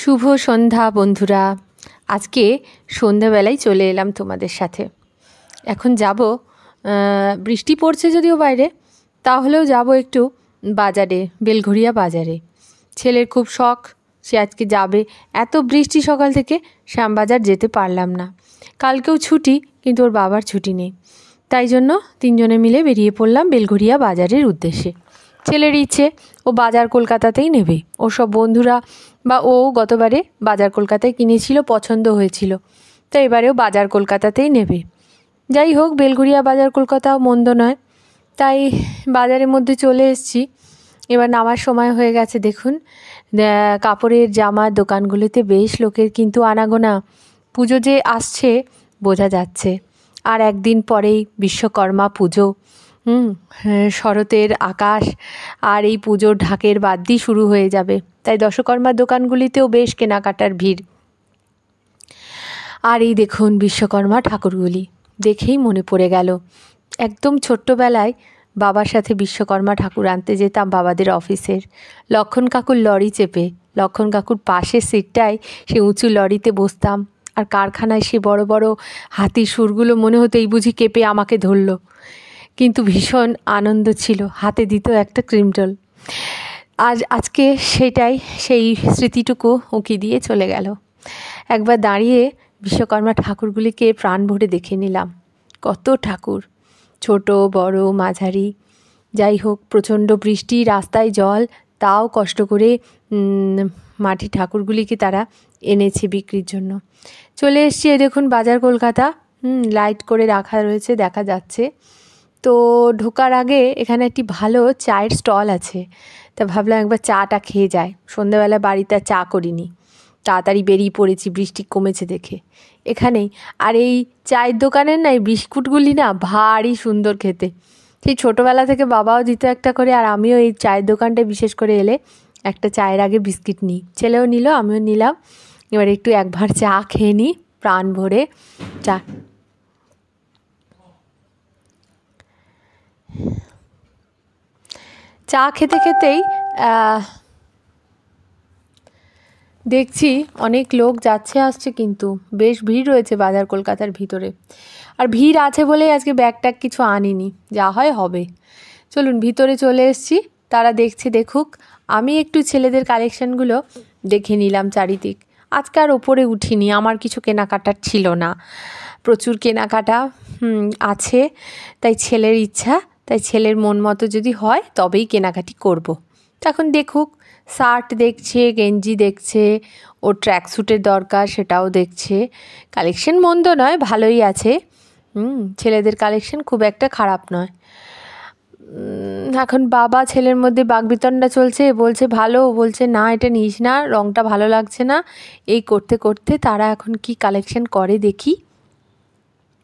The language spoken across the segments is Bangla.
শুভ সন্ধ্যা বন্ধুরা। আজকে সন্ধ্যাবেলায় চলে এলাম তোমাদের সাথে। এখন যাব, বৃষ্টি পড়ছে যদিও বাইরে, তাহলেও যাব একটু বাজারে, বেলঘরিয়া বাজারে। ছেলের খুব শখ, সে আজকে যাবে। এত বৃষ্টি সকাল থেকে শ্যামবাজার যেতে পারলাম না। কালকেও ছুটি, কিন্তু ওর বাবার ছুটি নেই। তাই জন্য তিনজনে মিলে বেরিয়ে পড়লাম বেলঘরিয়া বাজারের উদ্দেশ্যে। ছেলের ইচ্ছে ও বাজার কলকাতাতেই নেবে। ওর সব বন্ধুরা বা ও গতবারে বাজার কলকাতায় কিনেছিল, পছন্দ হয়েছিল, তো এবারেও বাজার কলকাতাতেই নেবে। যাই হোক, বেলঘরিয়া বাজার কলকাতাও মন্দ নয়। তাই বাজারের মধ্যে চলে এসেছি। এবার নামার সময় হয়ে গেছে। দেখুন, কাপড়ের জামার দোকানগুলিতে বেশ লোকের কিন্তু আনাগোনা। পুজো যে আসছে বোঝা যাচ্ছে। আর একদিন পরেই বিশ্বকর্মা পুজো। শরতের আকাশ আর এই পুজোর ঢাকের বাদ্যি শুরু হয়ে যাবে। তাই দশকর্মার দোকানগুলিতেও বেশ কেনাকাটার ভিড়। আর এই দেখুন বিশ্বকর্মা ঠাকুরগুলি, দেখেই মনে পড়ে গেল একদম ছোট্টবেলায় বাবার সাথে বিশ্বকর্মা ঠাকুর আনতে যেতাম বাবাদের অফিসের। লক্ষণ কাকুর লরি চেপে, লক্ষণ কাকুর পাশের সিটটায় সে উঁচু লরিতে বসতাম। আর কারখানায় সে বড় বড় হাতির সুরগুলো মনে হতো এই বুঝি কেঁপে আমাকে ধরল। কিন্তু ভীষণ আনন্দ ছিল, হাতে দিত একটা ক্রিমটল। আজকে সেটাই, সেই স্মৃতিটুকু উঁকি দিয়ে চলে গেল। একবার দাঁড়িয়ে বিশ্বকর্মা ঠাকুরগুলিকে প্রাণ ভরে দেখে নিলাম। কত ঠাকুর, ছোট বড় মাঝারি। যাই হোক, প্রচণ্ড বৃষ্টি, রাস্তায় জল, তাও কষ্ট করে মাটি ঠাকুরগুলিকে তারা এনেছে বিক্রির জন্য। চলে এসছি, দেখুন বাজার কলকাতা। লাইট করে রাখা রয়েছে, দেখা যাচ্ছে। তো ঢোকার আগে এখানে একটি ভালো চায়ের স্টল আছে। তা ভাবলাম একবার চাটা খেয়ে যায়। সন্ধ্যাবেলা বাড়িতে আর চা করিনি, তাড়াতাড়ি বেরিয়ে পড়েছি বৃষ্টি কমেছে দেখে এখানেই। আর এই চায়ের দোকানের না এই বিস্কুটগুলি না ভারী সুন্দর খেতে। সেই ছোটোবেলা থেকে বাবাও দিত একটা করে, আর আমিও এই চায়ের দোকানটায় বিশেষ করে এলে একটা চায়ের আগে বিস্কিট নিই। ছেলেও নিল, আমিও নিলাম। এবার একটু এক ভাঁড় চা খেয়ে নিই প্রাণ ভরে। চা খেতে খেতেই দেখছি অনেক লোক যাচ্ছে আসছে, কিন্তু বেশ ভিড় রয়েছে বাজার কলকাতার ভিতরে। আর ভিড় আছে বলেই আজকে ব্যাগ ট্যাগ কিছু আনিনি, যা হয় হবে। চলুন ভিতরে চলে এসেছি, তারা দেখছে দেখুক, আমি একটু ছেলেদের কালেকশানগুলো দেখে নিলাম চারিদিক। আজকে আর ওপরে উঠিনি, আমার কিছু কেনাকাটার ছিল না। প্রচুর কেনাকাটা আছে, তাই ছেলের ইচ্ছা, তাই ছেলের মন মতো যদি হয় তবেই কেনাকাটি করব। এখন দেখুক, শার্ট দেখছে, গেঞ্জি দেখছে, ওর ট্র্যাকস্যুটের দরকার সেটাও দেখছে। কালেকশন মন্দ নয়, ভালোই আছে। ছেলেদের কালেকশন খুব একটা খারাপ নয়। এখন বাবা ছেলের মধ্যে বাকবিতণ্ডা চলছে, বলছে ভালো, বলছে না এটা নিস না, রঙটা ভালো লাগছে না। এই করতে করতে তারা এখন কি কালেকশন করে দেখি।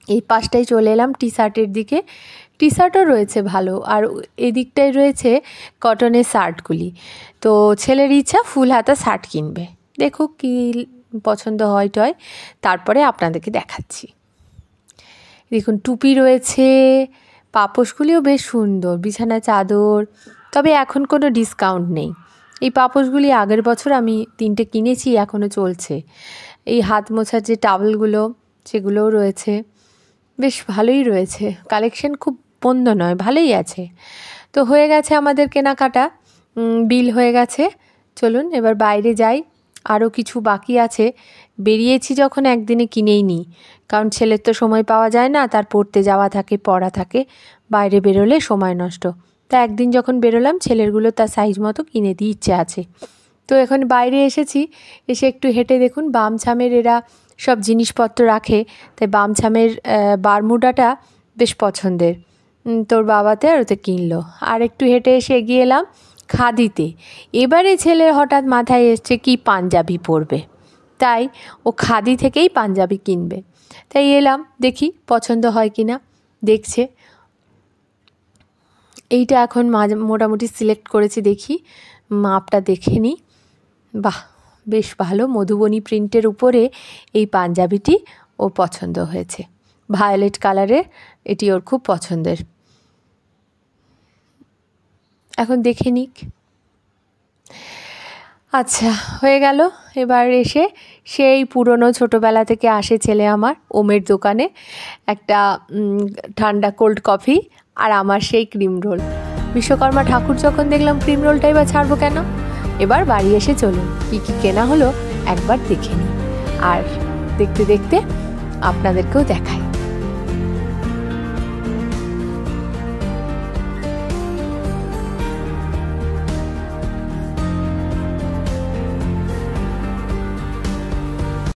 এই পাশটায় চলে এলাম টি শার্টের দিকে। টি শার্টও রয়েছে ভালো, আর এদিকটায় রয়েছে কটনের শার্টগুলি। তো ছেলের ইচ্ছা ফুল হাতা শার্ট কিনবে। দেখুক কি পছন্দ হয় টয়, তারপরে আপনাদেরকে দেখাচ্ছি। দেখুন টুপি রয়েছে, পাপোশগুলিও বেশ সুন্দর, বিছানা চাদর। তবে এখন কোনো ডিসকাউন্ট নেই। এই পাপোশগুলি আগের বছর আমি 3টে কিনেছি, এখনও চলছে। এই হাত মোছার যে টাওয়েলগুলো সেগুলোও রয়েছে, বেশ ভালোই রয়েছে। কালেকশন খুব মন্দ নয়, ভালোই আছে। তো হয়ে গেছে আমাদের কেনাকাটা, বিল হয়ে গেছে। চলুন এবার বাইরে যাই, আরও কিছু বাকি আছে। বেরিয়েছি যখন একদিনে কিনেই নিই, কারণ ছেলের তো সময় পাওয়া যায় না, তার পড়তে যাওয়া থাকে, পড়া থাকে, বাইরে বেরোলে সময় নষ্ট। তা একদিন যখন বেরোলাম, ছেলেরগুলো তার সাইজ মতো কিনে দিয়ে ইচ্ছে আছে। তো এখন বাইরে এসেছি, এসে একটু হেঁটে দেখুন বামছামের এরা সব জিনিসপত্র রাখে, তাই বামছামের বারমুডাটা বেশ পছন্দের। তোর বাবাতে আর ওতে কিনলো। আর একটু হেঁটে এসে এগিয়ে এলাম খাদিতে। এবারে ছেলের হঠাৎ মাথায় এসছে কি পাঞ্জাবি পরবে, তাই ও খাদি থেকেই পাঞ্জাবি কিনবে। তাই এলাম, দেখি পছন্দ হয় কি না। দেখছে, এইটা এখন মোটামুটি সিলেক্ট করেছি, দেখি মাপটা দেখে নিই। বাহ, বেশ ভালো, মধুবনী প্রিন্টের উপরে এই পাঞ্জাবিটি ও পছন্দ হয়েছে। ভায়োলেট কালারের, এটি ওর খুব পছন্দের। এখন দেখে নিক। আচ্ছা, হয়ে গেল। এবার এসে সেই পুরনো ছোটোবেলা থেকে আসে ছেলে আমার ওমের দোকানে একটা ঠান্ডা কোল্ড কফি আর আমার সেই ক্রিম রোল। বিশ্বকর্মা ঠাকুর যখন দেখলাম ক্রিম রোলটাই বা ছাড়বো কেন। এবার বাড়ি এসে চলুন কী কী কেনা হলো একবার দেখে নিই, আর দেখতে দেখতে আপনাদেরকেও দেখাই।